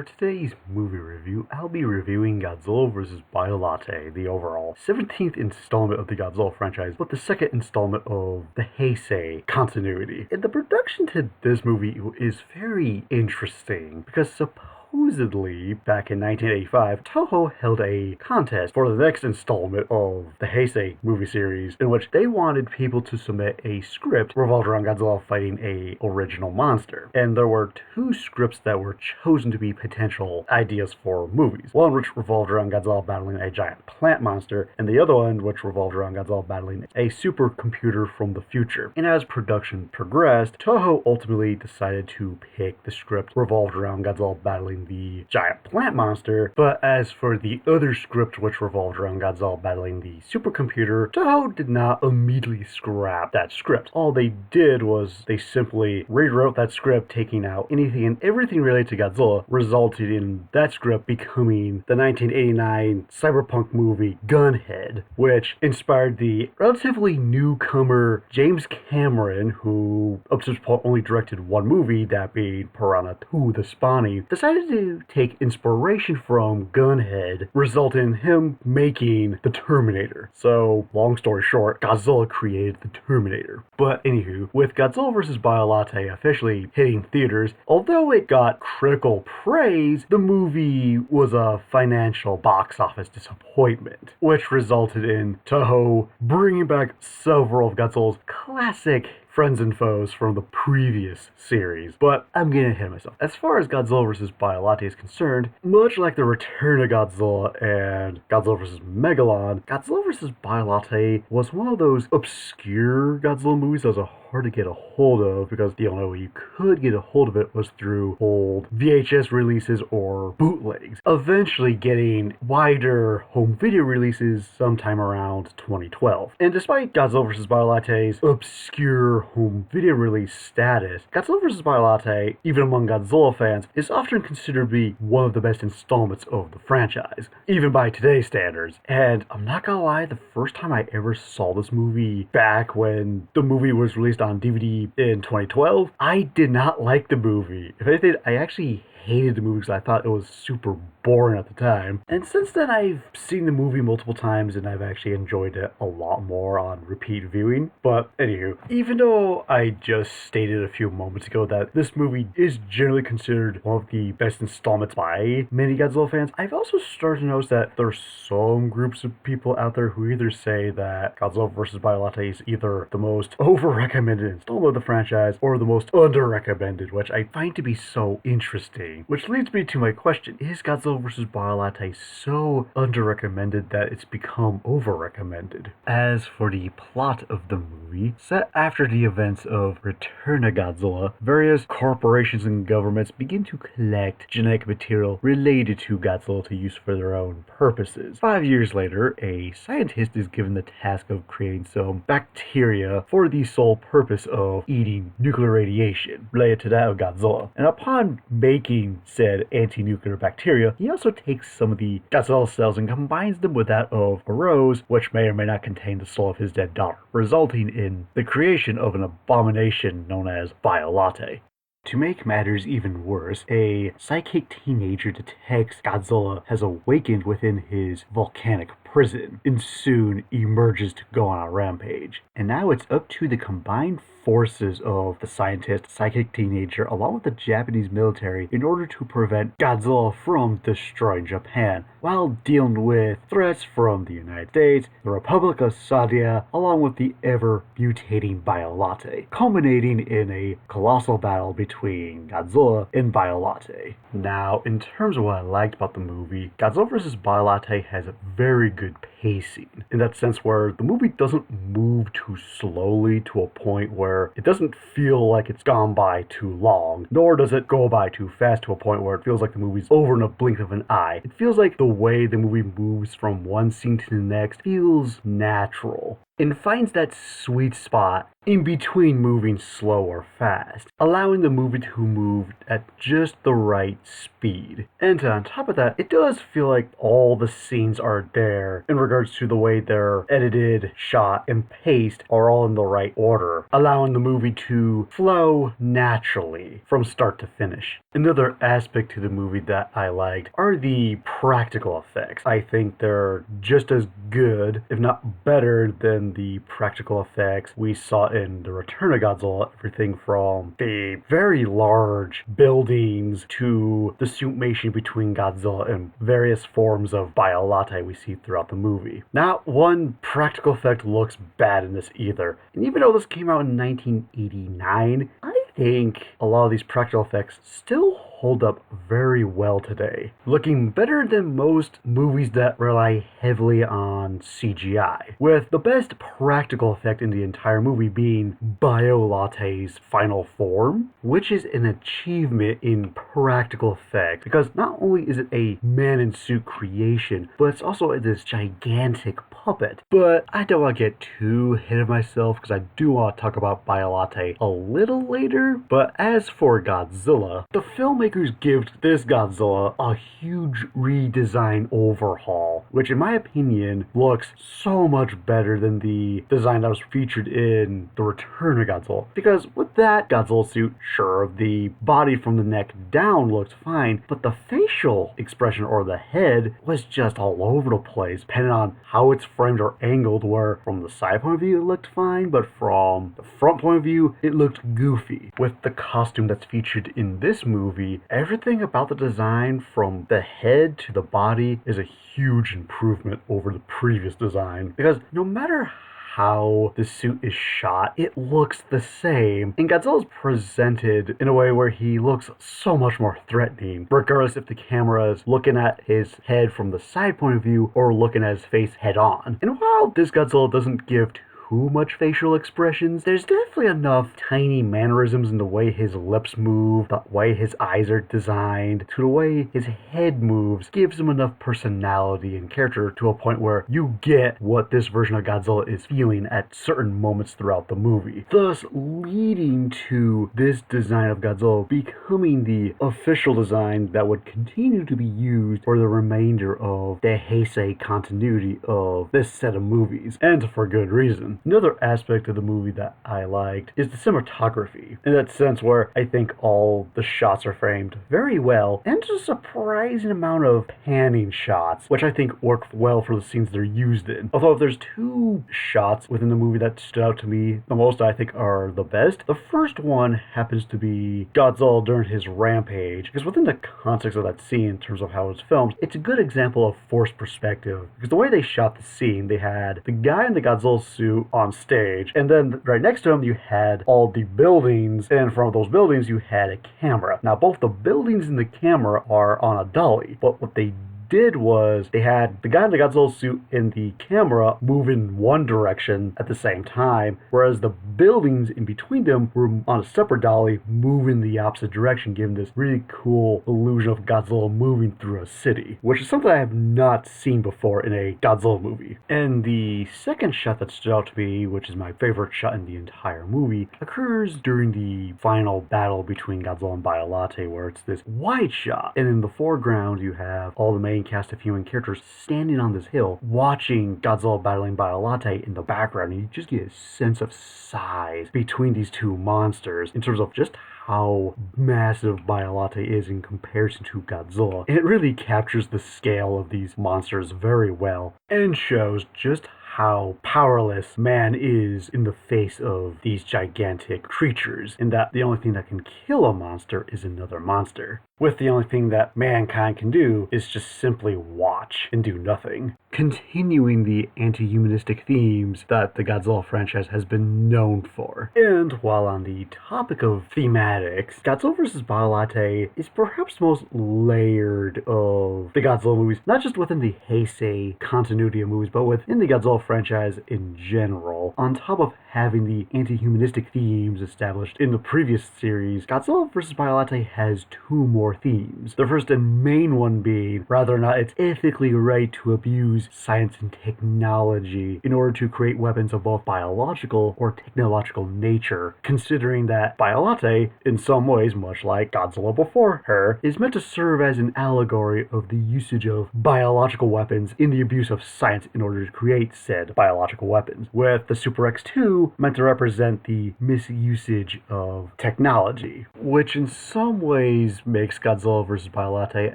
today's movie review, I'll be reviewing Godzilla vs. Biollante, the overall 17th installment of the Godzilla franchise, but the second installment of the Heisei continuity. And the production to this movie is very interesting, because supposedly, back in 1985, TOHO held a contest for the next installment of the Heisei movie series, in which they wanted people to submit a script revolved around Godzilla fighting a original monster. And there were two scripts that were chosen to be potential ideas for movies. One which revolved around Godzilla battling a giant plant monster, and the other one which revolved around Godzilla battling a supercomputer from the future. And as production progressed, TOHO ultimately decided to pick the script revolved around Godzilla battling the giant plant monster, but as for the other script which revolved around Godzilla battling the supercomputer, TOHO did not immediately scrap that script. All they did was they simply rewrote that script, taking out anything and everything related to Godzilla, resulted in that script becoming the 1989 cyberpunk movie Gunhead, which inspired the relatively newcomer James Cameron, who up to this point only directed one movie, that being Piranha 2: The Spawning, decided to take inspiration from Gunhead, resulting in him making the Terminator. So, long story short, Godzilla created the Terminator. But anywho, with Godzilla vs. Biollante officially hitting theaters, although it got critical praise, the movie was a financial box office disappointment, which resulted in TOHO bringing back several of Godzilla's classic friends and foes from the previous series. But I'm getting ahead of myself. As far as Godzilla vs. Biollante is concerned, much like the Return of Godzilla and Godzilla vs. Megalon, Godzilla vs. Biollante was one of those obscure Godzilla movies that was hard to get a hold of, because the only way you could get a hold of it was through old VHS releases or bootlegs, eventually getting wider home video releases sometime around 2012. And despite Godzilla vs. Biollante's obscure home video release status, Godzilla vs. Biollante, even among Godzilla fans, is often considered to be one of the best installments of the franchise, even by today's standards. And I'm not gonna lie, the first time I ever saw this movie, back when the movie was released on DVD in 2012, I did not like the movie. If anything, I actually hated the movie because I thought it was super boring at the time. And since then, I've seen the movie multiple times and I've actually enjoyed it a lot more on repeat viewing. But anywho, even though I just stated a few moments ago that this movie is generally considered one of the best installments by many Godzilla fans, I've also started to notice that there's some groups of people out there who either say that Godzilla vs. Biollante is either the most over-recommended installment of the franchise or the most under-recommended, which I find to be so interesting. Which leads me to my question: is Godzilla vs. Biollante so under-recommended that it's become over-recommended? As for the plot of the movie, set after the events of Return of Godzilla, various corporations and governments begin to collect genetic material related to Godzilla to use for their own purposes. 5 years later, a scientist is given the task of creating some bacteria for the sole purpose of eating nuclear radiation related to that of Godzilla. And upon making said anti-nuclear bacteria, he also takes some of the Godzilla cells and combines them with that of a rose, which may or may not contain the soul of his dead daughter, resulting in the creation of an abomination known as Biollante. To make matters even worse, a psychic teenager detects Godzilla has awakened within his volcanic prison and soon emerges to go on a rampage. And now it's up to the combined forces of the scientist, psychic teenager, along with the Japanese military in order to prevent Godzilla from destroying Japan, while dealing with threats from the United States, the Republic of Saradia, along with the ever-mutating Biollante, culminating in a colossal battle between Godzilla and Biollante. Now, in terms of what I liked about the movie, Godzilla vs. Biollante has a very good pacing, in that sense where the movie doesn't move too slowly to a point where it doesn't feel like it's gone by too long, nor does it go by too fast to a point where it feels like the movie's over in a blink of an eye. It feels like the way the movie moves from one scene to the next feels natural. and finds that sweet spot in between moving slow or fast, allowing the movie to move at just the right speed. And on top of that, it does feel like all the scenes are there in regards to the way they're edited, shot, and paced are all in the right order, allowing the movie to flow naturally from start to finish. Another aspect to the movie that I liked are the practical effects. I think they're just as good, if not better, than the practical effects we saw in The Return of Godzilla. Everything from the very large buildings to the suitmation between Godzilla and various forms of Biollante we see throughout the movie. Not one practical effect looks bad in this either. And even though this came out in 1989, I think a lot of these practical effects still hold up very well today, looking better than most movies that rely heavily on CGI, with the best practical effect in the entire movie being Biollante's final form, which is an achievement in practical effects, because not only is it a man-in-suit creation, but it's also this gigantic puppet. But I don't want to get too ahead of myself, because I do want to talk about Biollante a little later. But as for Godzilla, the filmmakers give this Godzilla a huge redesign overhaul, which in my opinion looks so much better than the design that was featured in The Return of Godzilla. Because with that Godzilla suit, sure, the body from the neck down looked fine, but the facial expression or the head was just all over the place, depending on how it's framed or angled, where from the side point of view it looked fine, but from the front point of view it looked goofy. With the costume that's featured in this movie, everything about the design from the head to the body is a huge improvement over the previous design, because no matter how the suit is shot, it looks the same, and Godzilla's presented in a way where he looks so much more threatening, regardless if the camera is looking at his head from the side point of view or looking at his face head on. And while this Godzilla doesn't give too much facial expressions, there's definitely enough tiny mannerisms in the way his lips move, the way his eyes are designed, to the way his head moves, gives him enough personality and character to a point where you get what this version of Godzilla is feeling at certain moments throughout the movie, thus leading to this design of Godzilla becoming the official design that would continue to be used for the remainder of the Heisei continuity of this set of movies, and for good reason. Another aspect of the movie that I liked is the cinematography, in that sense where I think all the shots are framed very well, and a surprising amount of panning shots, which I think work well for the scenes they're used in. Although if there's two shots within the movie that stood out to me the most, I think are the best. The first one happens to be Godzilla during his rampage, because within the context of that scene, in terms of how it's filmed, it's a good example of forced perspective, because the way they shot the scene, they had the guy in the Godzilla suit on stage, and then right next to him you had all the buildings, and in front of those buildings you had a camera. Now both the buildings and the camera are on a dolly, but what they did was they had the guy in the Godzilla suit and the camera move in one direction at the same time, whereas the buildings in between them were on a separate dolly moving the opposite direction, giving this really cool illusion of Godzilla moving through a city, which is something I have not seen before in a Godzilla movie. And the second shot that stood out to me, which is my favorite shot in the entire movie, occurs during the final battle between Godzilla and Biollante, where it's this wide shot, and in the foreground you have all the main cast of human characters standing on this hill watching Godzilla battling Biollante in the background, and you just get a sense of size between these two monsters in terms of just how massive Biollante is in comparison to Godzilla. And it really captures the scale of these monsters very well, and shows just how powerless man is in the face of these gigantic creatures, and that the only thing that can kill a monster is another monster, with the only thing that mankind can do is just simply watch and do nothing. Continuing the anti-humanistic themes that the Godzilla franchise has been known for. And while on the topic of thematics, Godzilla vs. Biollante is perhaps the most layered of the Godzilla movies, not just within the Heisei continuity of movies, but within the Godzilla franchise in general. On top of having the anti-humanistic themes established in the previous series, Godzilla vs. Biollante has two more themes. The first and main one being whether or not it's ethically right to abuse science and technology in order to create weapons of both biological or technological nature, considering that Biollante, in some ways much like Godzilla before her, is meant to serve as an allegory of the usage of biological weapons in the abuse of science in order to create said biological weapons, with the Super X2 meant to represent the misusage of technology, which in some ways makes Godzilla vs. Biollante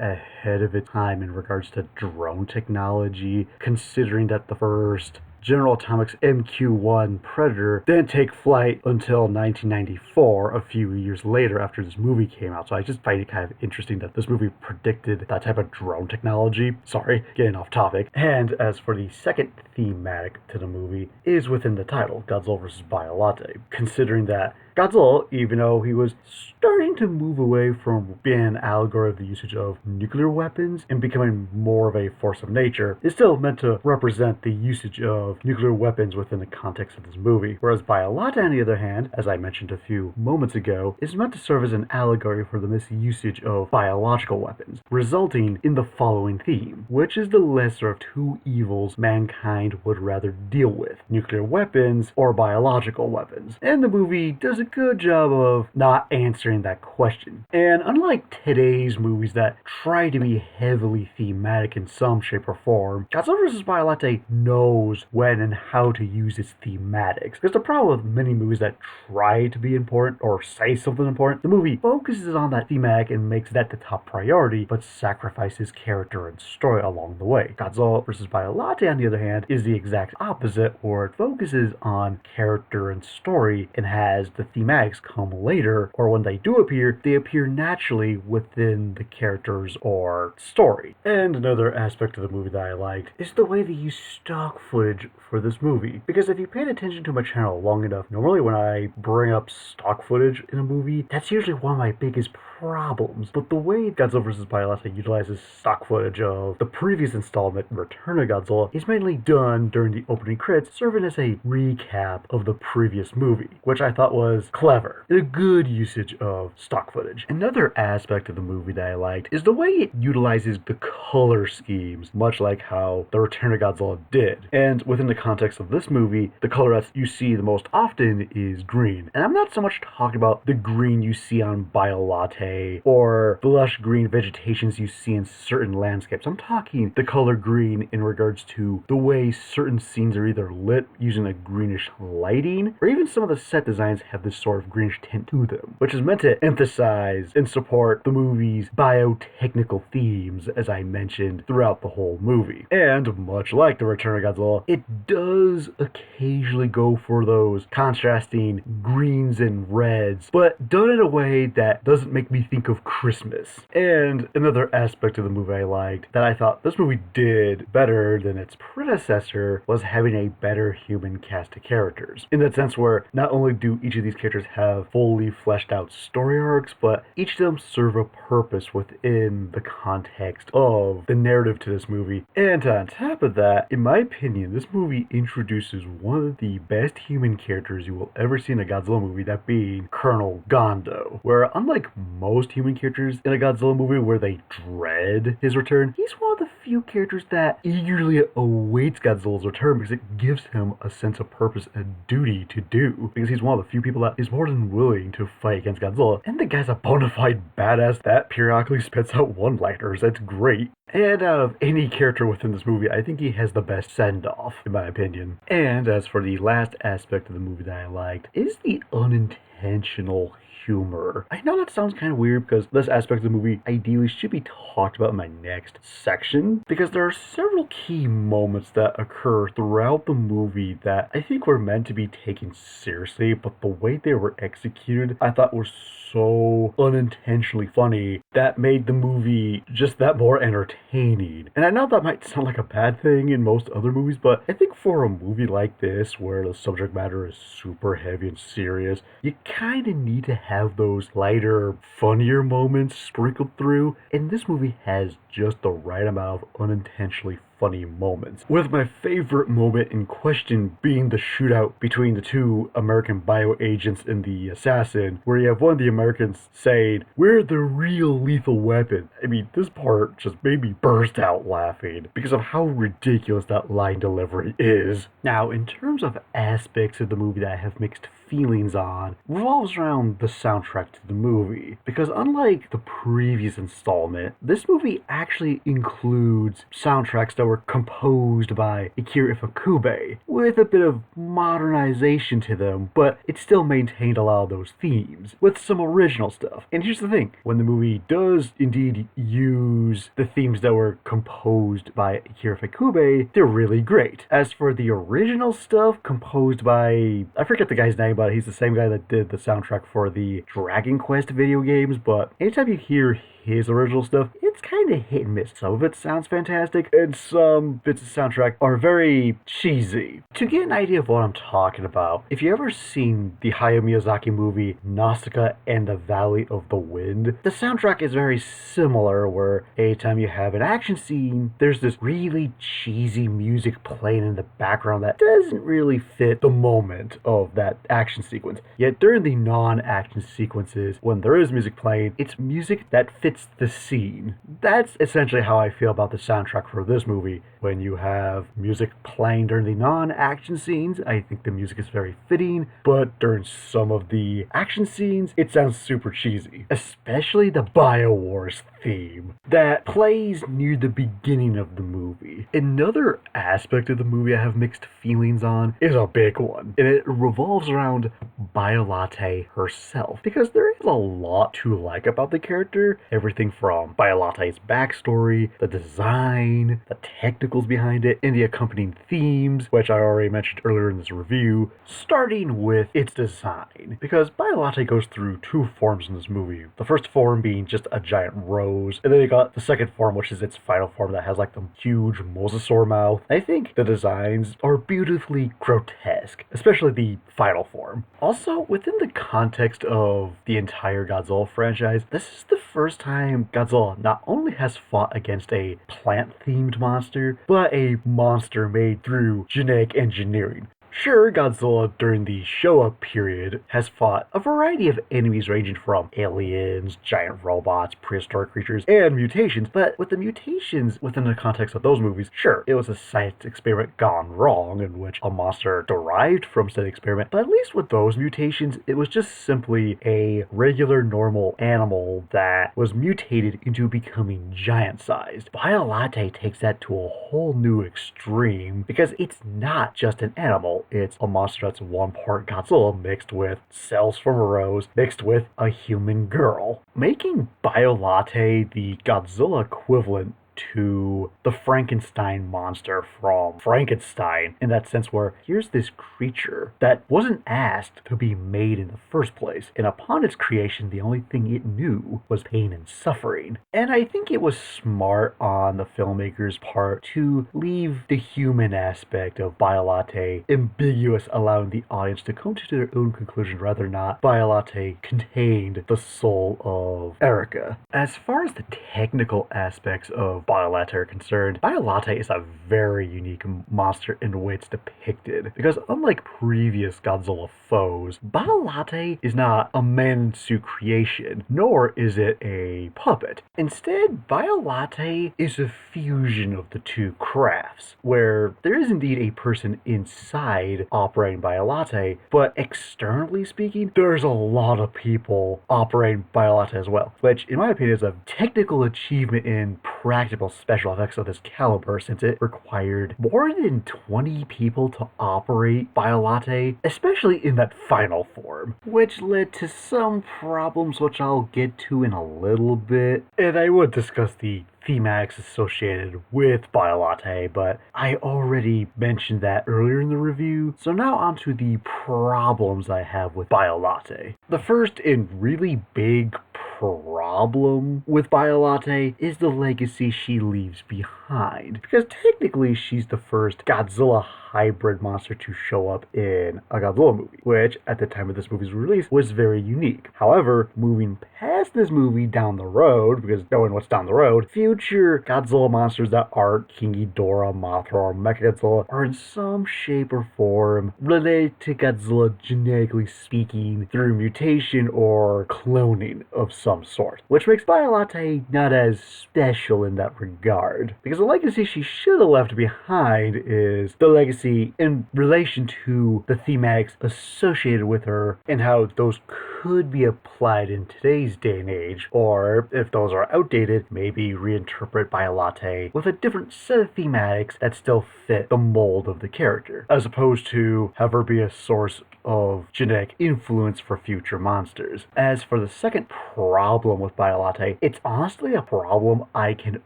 ahead of its time in regards to drone technology, considering that the first General Atomics MQ-1 Predator didn't take flight until 1994, a few years later after this movie came out. So I just find it kind of interesting that this movie predicted that type of drone technology. Sorry, getting off topic. And as for the second thematic to the movie, is within the title, Godzilla vs. Biollante, considering that Godzilla, even though he was starting to move away from being an allegory of the usage of nuclear weapons and becoming more of a force of nature, is still meant to represent the usage of nuclear weapons within the context of this movie. Whereas Biollante, on the other hand, as I mentioned a few moments ago, is meant to serve as an allegory for the misusage of biological weapons, resulting in the following theme, which is the lesser of two evils mankind would rather deal with: nuclear weapons or biological weapons. And the movie does a good job of not answering that question. And unlike today's movies that try to be heavily thematic in some shape or form, Godzilla vs. Biollante knows when and how to use its thematics. Because the problem with many movies that try to be important or say something important, the movie focuses on that thematic and makes that the top priority, but sacrifices character and story along the way. Godzilla vs. Biollante, on the other hand, is the exact opposite, where it focuses on character and story and has the thematics come later, or when they do appear, they appear naturally within the characters or story. And another aspect of the movie that I liked is the way they use stock footage for this movie. Because if you paid attention to my channel long enough, normally when I bring up stock footage in a movie, that's usually one of my biggest problems. But the way Godzilla vs. Biollante utilizes stock footage of the previous installment, Return of Godzilla, is mainly done during the opening credits, serving as a recap of the previous movie, which I thought was clever and a good usage of stock footage. Another aspect of the movie that I liked is the way it utilizes the color schemes, much like how the Return of Godzilla did. And within the context of this movie, the color that you see the most often is green. And I'm not so much talking about the green you see on Biollante or the lush green vegetations you see in certain landscapes. I'm talking the color green in regards to the way certain scenes are either lit using a greenish lighting, or even some of the set designs have this sort of greenish tint to them, which is meant to emphasize and support the movie's biotechnical themes, as I mentioned throughout the whole movie. And much like the Return of Godzilla, it does occasionally go for those contrasting greens and reds, but done in a way that doesn't make me think of Christmas. And another aspect of the movie I liked that I thought this movie did better than its predecessor was having a better human cast of characters. In that sense where not only do each of these characters have fully fleshed out story arcs, but each of them serve a purpose within the context of the narrative to this movie. And on top of that, in my opinion, this movie introduces one of the best human characters you will ever see in a Godzilla movie, that being Colonel Gondo, where unlike most human characters in a Godzilla movie where they dread his return, he's one of the few characters that eagerly awaits Godzilla's return because it gives him a sense of purpose and duty to do, because he's one of the few people that is more than willing to fight against Godzilla, and the guy's a bona fide badass that periodically spits out one-liners. That's great. And out of any character within this movie, I think he has the best send-off, in my opinion. And as for the last aspect of the movie that I liked, is the unintentional humor. I know that sounds kind of weird because this aspect of the movie ideally should be talked about in my next section, because there are several key moments that occur throughout the movie that I think were meant to be taken seriously, but the way they were executed I thought were so unintentionally funny that made the movie just that more entertaining. And I know that might sound like a bad thing in most other movies, but I think for a movie like this where the subject matter is super heavy and serious, you kind of need to have those lighter, funnier moments sprinkled through, and this movie has just the right amount of unintentionally funny moments, with my favorite moment in question being the shootout between the two American bio agents and the assassin, where you have one of the Americans saying, "We're the real lethal weapon." I mean, this part just made me burst out laughing because of how ridiculous that line delivery is. Now, in terms of aspects of the movie that I have mixed feelings on, revolves around the soundtrack to the movie, because unlike the previous installment, this movie actually includes soundtracks that were composed by Akira Ifukube, with a bit of modernization to them, but it still maintained a lot of those themes, with some original stuff. And here's the thing, when the movie does indeed use the themes that were composed by Akira Ifukube, they're really great. As for the original stuff composed by, I forget the guy's name, but he's the same guy that did the soundtrack for the Dragon Quest video games, but anytime you hear his original stuff, it's kind of hit and miss. Some of it sounds fantastic, and some bits of soundtrack are very cheesy. To get an idea of what I'm talking about, if you ever seen the Hayao Miyazaki movie Nausicaa and the Valley of the Wind, the soundtrack is very similar, where anytime you have an action scene, there's this really cheesy music playing in the background that doesn't really fit the moment of that action sequence. Yet during the non-action sequences, when there is music playing, it's music that fits the scene. That's essentially how I feel about the soundtrack for this movie. When you have music playing during the non-action scenes, I think the music is very fitting, but during some of the action scenes, it sounds super cheesy. Especially the Biowars theme that plays near the beginning of the movie. Another aspect of the movie I have mixed feelings on is a big one, and it revolves around Biollante herself, because there is a lot to like about the character. Everything from Biollante's backstory, the design, the technicals behind it, and the accompanying themes, which I already mentioned earlier in this review, starting with its design. Because Biollante goes through two forms in this movie. The first form being just a giant rose, and then you got the second form, which is its final form that has like the huge mosasaur mouth. I think the designs are beautifully grotesque, especially the final form. Also, within the context of the entire Godzilla franchise, this is the first time Godzilla not only has fought against a plant-themed monster, but a monster made through genetic engineering. Sure, Godzilla during the Showa period has fought a variety of enemies ranging from aliens, giant robots, prehistoric creatures, and mutations, but with the mutations within the context of those movies, sure, it was a science experiment gone wrong in which a monster derived from said experiment, but at least with those mutations, it was just simply a regular normal animal that was mutated into becoming giant-sized. Biollante takes that to a whole new extreme, because it's not just an animal. It's a monster that's one part Godzilla mixed with cells from a rose mixed with a human girl, making Biollante the Godzilla equivalent to the Frankenstein monster from Frankenstein, in that sense where here's this creature that wasn't asked to be made in the first place, and upon its creation the only thing it knew was pain and suffering. And I think it was smart on the filmmaker's part to leave the human aspect of Biollante ambiguous, allowing the audience to come to their own conclusion rather than not Biollante contained the soul of Erika. As far as the technical aspects of Biollante are concerned, Biollante is a very unique monster in the way it's depicted, because unlike previous Godzilla foes, Biollante is not a man-in-suit creation, nor is it a puppet. Instead, Biollante is a fusion of the two crafts, where there is indeed a person inside operating Biollante, but externally speaking, there's a lot of people operating Biollante as well, which in my opinion is a technical achievement in practical special effects of this caliber, since it required more than 20 people to operate Biollante, especially in that final form, which led to some problems which I'll get to in a little bit, and I would discuss the thematics associated with Biollante, but I already mentioned that earlier in the review, so now onto the problems I have with Biollante. The first and really big problem with Biollante is the legacy she leaves behind. Because technically she's the first Godzilla hybrid monster to show up in a Godzilla movie, which at the time of this movie's release was very unique. However, moving past this movie down the road, because knowing what's down the road, future Godzilla monsters that aren't King Ghidorah, Mothra, or Mechagodzilla are in some shape or form related to Godzilla genetically speaking through mutation or cloning of some sort, which makes Biollante not as special in that regard. Because the legacy she should have left behind is the legacy in relation to the thematics associated with her and how those could be applied in today's day and age, or if those are outdated, maybe reinterpret Biollante with a different set of thematics that still fit the mold of the character, as opposed to have her be a source of genetic influence for future monsters. As for the second problem with Biollante, it's honestly a problem I can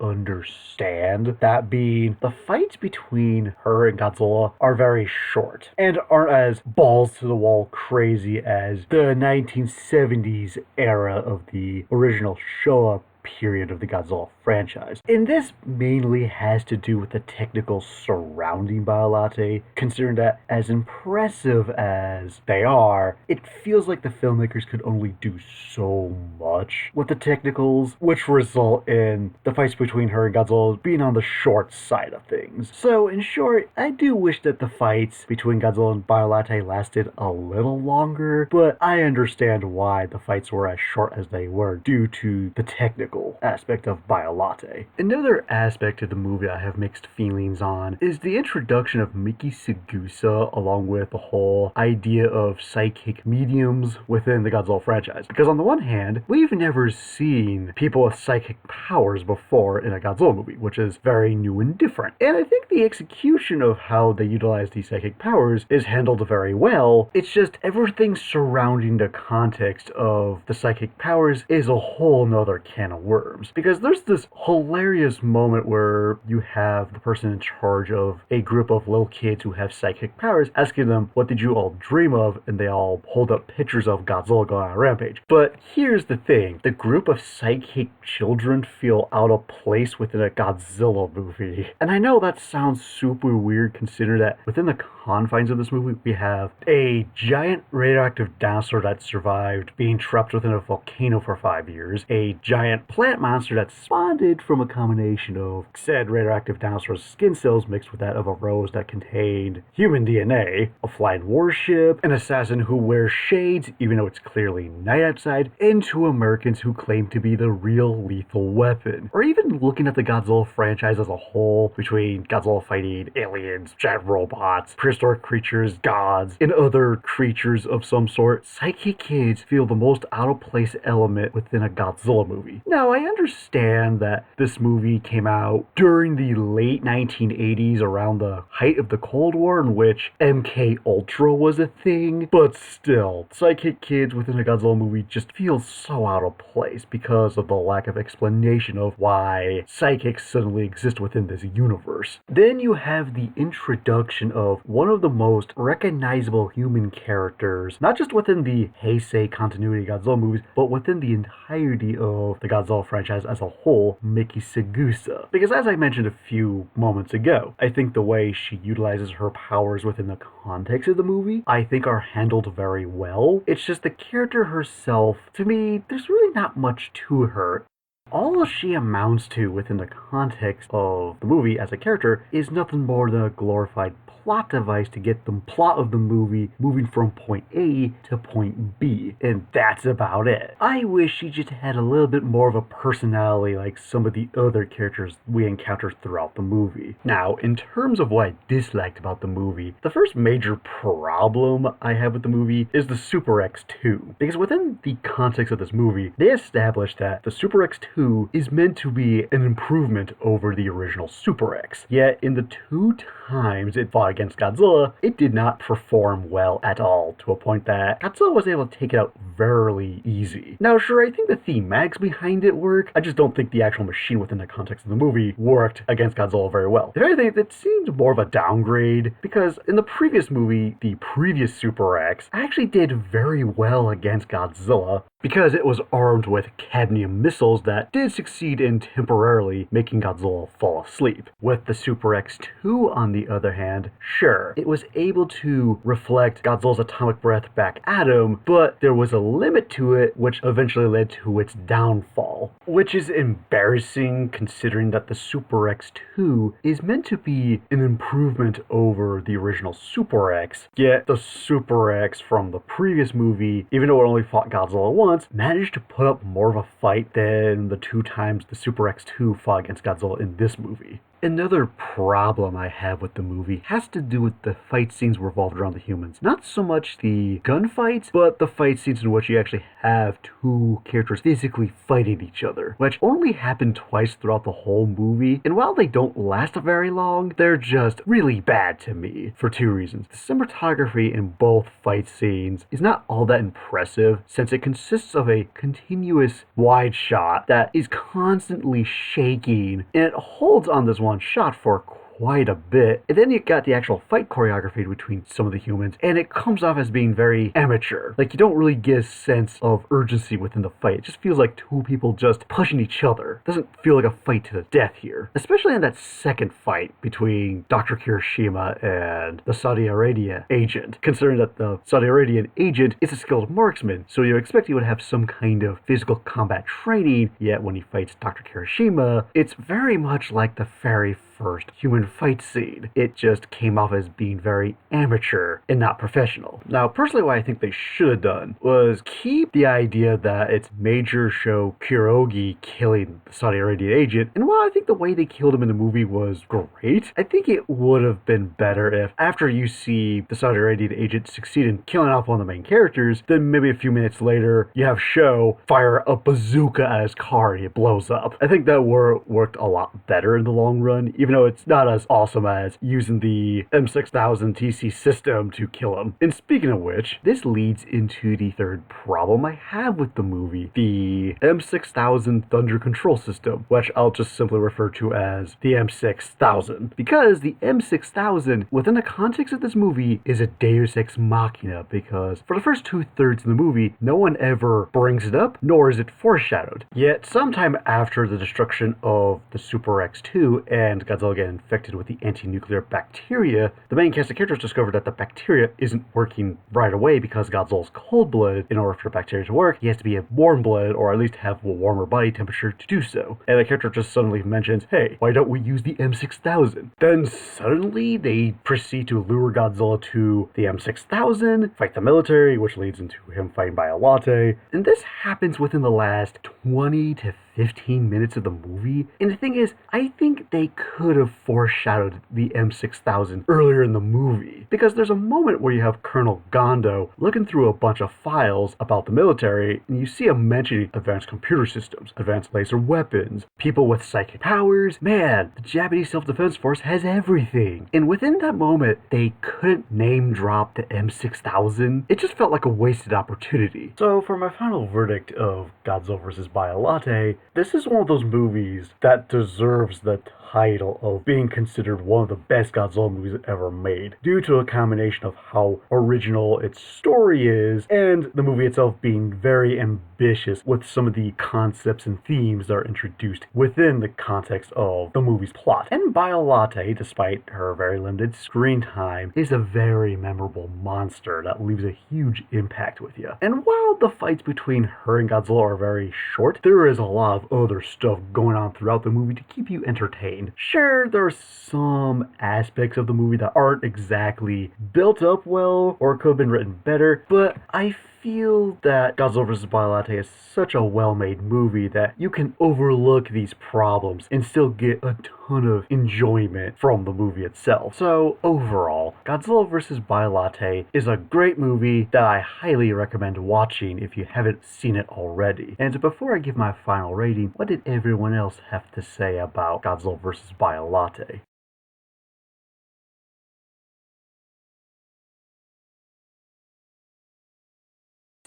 understand, that being the fights between her and Godzilla are very short and aren't as balls to the wall crazy as the 1970s era of the original Showa period of the Godzilla franchise. And this mainly has to do with the technical surrounding Biollante, considering that as impressive as they are, it feels like the filmmakers could only do so much with the technicals, which result in the fights between her and Godzilla being on the short side of things. So in short, I do wish that the fights between Godzilla and Biollante lasted a little longer, but I understand why the fights were as short as they were due to the technical aspect of Biollante. Another aspect of the movie I have mixed feelings on is the introduction of Miki Saegusa, along with the whole idea of psychic mediums within the Godzilla franchise. Because on the one hand, we've never seen people with psychic powers before in a Godzilla movie, which is very new and different. And I think the execution of how they utilize these psychic powers is handled very well. It's just everything surrounding the context of the psychic powers is a whole nother can of worms. Because there's this hilarious moment where you have the person in charge of a group of little kids who have psychic powers asking them, what did you all dream of? And they all hold up pictures of Godzilla going on a rampage. But here's the thing, the group of psychic children feel out of place within a Godzilla movie. And I know that sounds super weird considering that within the confines of this movie, we have a giant radioactive dinosaur that survived being trapped within a volcano for 5 years, a giant plant monster that spawned from a combination of said radioactive dinosaur's skin cells mixed with that of a rose that contained human DNA, a flying warship, an assassin who wears shades even though it's clearly night outside, and 2 Americans who claim to be the real lethal weapon. Or even looking at the Godzilla franchise as a whole, between Godzilla fighting aliens, giant robots, prehistoric creatures, gods, and other creatures of some sort, psychic kids feel the most out of place element within a Godzilla movie. Now, I understand that this movie came out during the late 1980s, around the height of the Cold War, in which MK Ultra was a thing, but still, psychic kids within a Godzilla movie just feel so out of place because of the lack of explanation of why psychics suddenly exist within this universe. Then you have the introduction of one of the most recognizable human characters, not just within the Heisei continuity Godzilla movies, but within the entirety of the Godzilla franchise as a whole, Miki Saegusa. Because as I mentioned a few moments ago, I think the way she utilizes her powers within the context of the movie, I think are handled very well. It's just the character herself, to me, there's really not much to her. All she amounts to within the context of the movie as a character is nothing more than a glorified plot device to get the plot of the movie moving from point A to point B, and that's about it. I wish she just had a little bit more of a personality like some of the other characters we encounter throughout the movie. Now, in terms of what I disliked about the movie, the first major problem I have with the movie is the Super X2. Because within the context of this movie, they established that the Super X2 is meant to be an improvement over the original Super X. Yet, in the 2 times it fought against Godzilla, it did not perform well at all, to a point that Godzilla was able to take it out very easy. Now sure, I think the thematics behind it work, I just don't think the actual machine within the context of the movie worked against Godzilla very well. If anything, it seemed more of a downgrade, because in the previous movie, the previous Super X actually did very well against Godzilla. because it was armed with cadmium missiles that did succeed in temporarily making Godzilla fall asleep. With the Super X-2, on the other hand, sure, it was able to reflect Godzilla's atomic breath back at him, but there was a limit to it, which eventually led to its downfall. Which is embarrassing considering that the Super X-2 is meant to be an improvement over the original Super X, yet the Super X from the previous movie, even though it only fought Godzilla once, managed to put up more of a fight than the 2 times the Super X-2 fought against Godzilla in this movie. Another problem I have with the movie has to do with the fight scenes revolved around the humans. Not so much the gunfights, but the fight scenes in which you actually have 2 characters physically fighting each other, which only happen twice throughout the whole movie, and while they don't last very long, they're just really bad to me for 2 reasons. The cinematography in both fight scenes is not all that impressive, since it consists of a continuous wide shot that is constantly shaking, and it holds on this one shot for quite a bit, and then you got the actual fight choreography between some of the humans, and it comes off as being very amateur. Like, you don't really get a sense of urgency within the fight. It just feels like 2 people just pushing each other. It doesn't feel like a fight to the death here. Especially in that second fight between Dr. Kirishima and the Saudi Arabia agent, considering that the Saudi Arabian agent is a skilled marksman, so you expect he would have some kind of physical combat training, yet when he fights Dr. Kirishima, it's very much like the very first human fight scene. It just came off as being very amateur and not professional. Now, personally, what I think they should have done was keep the idea that it's Major Sho Kurogi killing the Saudi Arabian agent, and while I think the way they killed him in the movie was great, I think it would have been better if, after you see the Saudi Arabian agent succeed in killing off one of the main characters, then maybe a few minutes later, you have Sho fire a bazooka at his car and it blows up. I think that worked a lot better in the long run, even though it's not as awesome as using the M6000 TC system to kill him. And speaking of which, this leads into the third problem I have with the movie, the M6000 Thunder Control System, which I'll just simply refer to as the M6000. Because the M6000, within the context of this movie, is a deus ex machina, because for the first 2/3 of the movie, no one ever brings it up, nor is it foreshadowed. Yet, sometime after the destruction of the Super X-2 and Godzilla get infected with the anti-nuclear bacteria, the main cast of characters discovered that the bacteria isn't working right away because Godzilla's cold-blooded. In order for the bacteria to work, he has to be warm-blooded, or at least have a warmer body temperature to do so. And the character just suddenly mentions, hey, why don't we use the M6000? Then suddenly they proceed to lure Godzilla to the M6000, fight the military, which leads into him fighting Biollante. And this happens within the last 20 to 15 minutes of the movie. And the thing is, I think they could have foreshadowed the M6000 earlier in the movie, because there's a moment where you have Colonel Gondo looking through a bunch of files about the military, and you see him mentioning advanced computer systems, advanced laser weapons, people with psychic powers. Man, the Japanese self-defense force has everything. And within that moment, they couldn't name drop the M6000. It just felt like a wasted opportunity. So for my final verdict of Godzilla vs. Biollante, this is one of those movies that deserves the title of being considered one of the best Godzilla movies ever made, due to a combination of how original its story is, and the movie itself being very ambitious with some of the concepts and themes that are introduced within the context of the movie's plot. And Biollante, despite her very limited screen time, is a very memorable monster that leaves a huge impact with you. And while the fights between her and Godzilla are very short, there is a lot of other stuff going on throughout the movie to keep you entertained. Sure, there are some aspects of the movie that aren't exactly built up well or could have been written better, but I feel that Godzilla vs. Biollante is such a well-made movie that you can overlook these problems and still get a ton of enjoyment from the movie itself. So overall, Godzilla vs. Biollante is a great movie that I highly recommend watching if you haven't seen it already. And before I give my final rating, what did everyone else have to say about Godzilla vs. Biollante?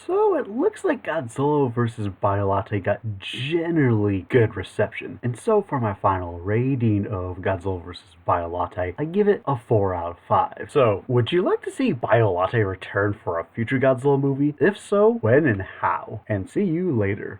So it looks like Godzilla vs. Biollante got generally good reception. And so for my final rating of Godzilla vs. Biollante, I give it a 4 out of 5. So, would you like to see Biollante return for a future Godzilla movie? If so, when and how? And see you later.